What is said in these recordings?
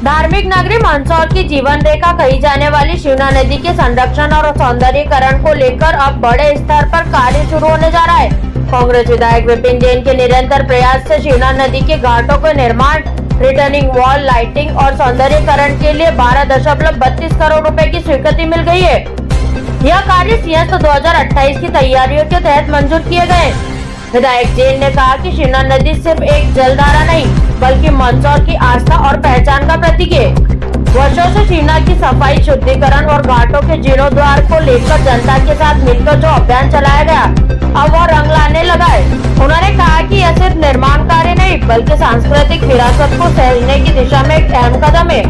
धार्मिक नगरी मंदसौर की जीवन रेखा कही जाने वाली शिवना नदी के संरक्षण और सौंदर्यीकरण को लेकर अब बड़े स्तर पर कार्य शुरू होने जा रहा है। कांग्रेस विधायक विपिन जैन के निरंतर प्रयास से शिवना नदी के घाटों के निर्माण, रिटर्निंग वॉल, लाइटिंग और सौंदर्यीकरण के लिए 12.32 करोड़ रुपए की स्वीकृति मिल गई है। यह कार्य सिंहस्थ 2028 की तैयारियों के तहत मंजूर किए गए। विधायक जैन ने कहा कि शिवना नदी सिर्फ एक जलधारा नहीं बल्कि मंदसौर की आस्था और पहचान का प्रतीक है। वर्षों से शिवना की सफाई, शुद्धिकरण और घाटों के जीर्णोद्धार को लेकर जनता के साथ मिलकर जो अभियान चलाया गया, अब वह रंग लाने लगा है। उन्होंने कहा कि यह सिर्फ निर्माण कार्य नहीं बल्कि सांस्कृतिक विरासत को सहेजने की दिशा में एक अहम कदम है।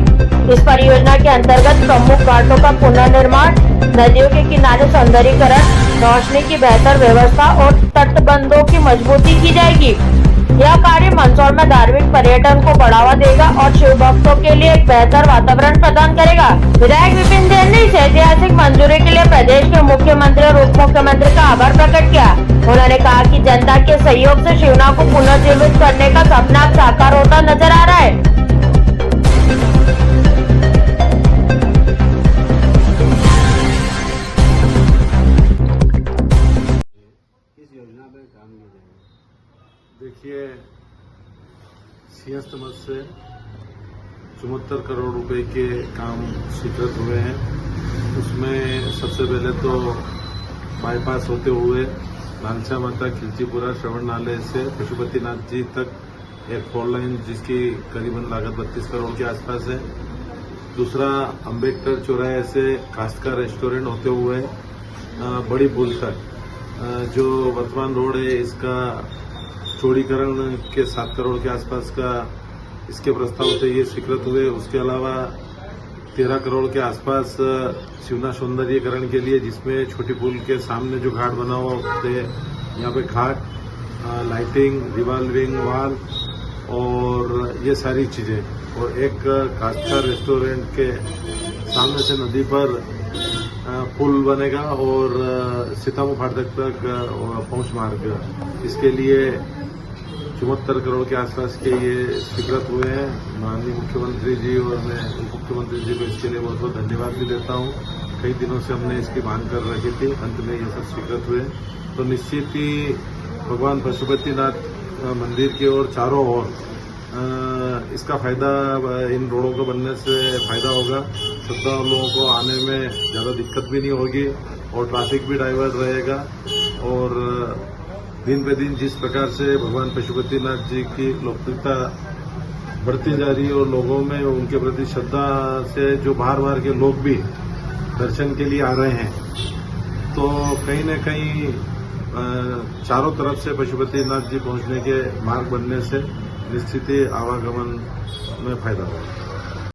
इस परियोजना के अंतर्गत प्रमुख घाटों का पुनर्निर्माण, नदियों के किनारे सौंदर्यीकरण, रोशनी की बेहतर व्यवस्था और तटबंधों की मजबूती की जाएगी। यह कार्य मंदसौर में धार्मिक पर्यटन को बढ़ावा देगा और शिव भक्तों के लिए एक बेहतर वातावरण प्रदान करेगा। विधायक विपिन जैन ने इस ऐतिहासिक मंजूरी के लिए प्रदेश के मुख्यमंत्री और उप मुख्यमंत्री का आभार प्रकट किया। उन्होंने कहा कि जनता के सहयोग से शिवना को पुनर्जीवित करने का सपना साकार होता नजर आ रहा है। देखिए, सिंहस्थ मद से 74 करोड़ रुपए के काम स्वीकृत हुए हैं। उसमें सबसे पहले तो बाईपास होते हुए लांछा माता, खिलचीपुरा, श्रवण नाले से पशुपतिनाथ जी तक एक 4 लाइन जिसकी करीबन लागत 32 करोड़ के आसपास है। दूसरा, अम्बेडकर चौराहे से कास्का रेस्टोरेंट होते हुए बड़ी पुल तक जो वर्तमान रोड है, इसका चौड़ीकरण के 7 करोड़ के आसपास का इसके प्रस्ताव से ये स्वीकृत हुए। उसके अलावा 13 करोड़ के आसपास शिवना सौंदर्यीकरण के लिए, जिसमें छोटी पुल के सामने जो घाट बना हुआ होते यहाँ पे घाट, लाइटिंग, रिवॉल्विंग वॉल और ये सारी चीजें, और एक कास्का रेस्टोरेंट के सामने से नदी पर पुल बनेगा और सीतामू फाटक तक पहुंच मार्ग, इसके लिए 74 करोड़ के आसपास के ये स्वीकृत हुए हैं। माननीय मुख्यमंत्री जी और मैं उप मुख्यमंत्री जी को इसके लिए बहुत बहुत धन्यवाद भी देता हूँ। कई दिनों से हमने इसकी मांग कर रखी थी, अंत में ये सब स्वीकृत हुए। तो निश्चित ही भगवान पशुपतिनाथ मंदिर की ओर चारों ओर इसका फायदा, इन रोडों को बनने से फायदा होगा। श्रद्धालुओं लोगों को आने में ज्यादा दिक्कत भी नहीं होगी और ट्रैफिक भी डाइवर्ट रहेगा। और दिन पे दिन जिस प्रकार से भगवान पशुपतिनाथ जी की लोकप्रियता बढ़ती जा रही है और लोगों में उनके प्रति श्रद्धा से जो बाहर बाहर के लोग भी दर्शन के लिए आ रहे हैं, तो कहीं न कहीं चारों तरफ से पशुपतिनाथ जी पहुंचने के मार्ग बनने से निश्चित ही आवागमन में फायदा होगा।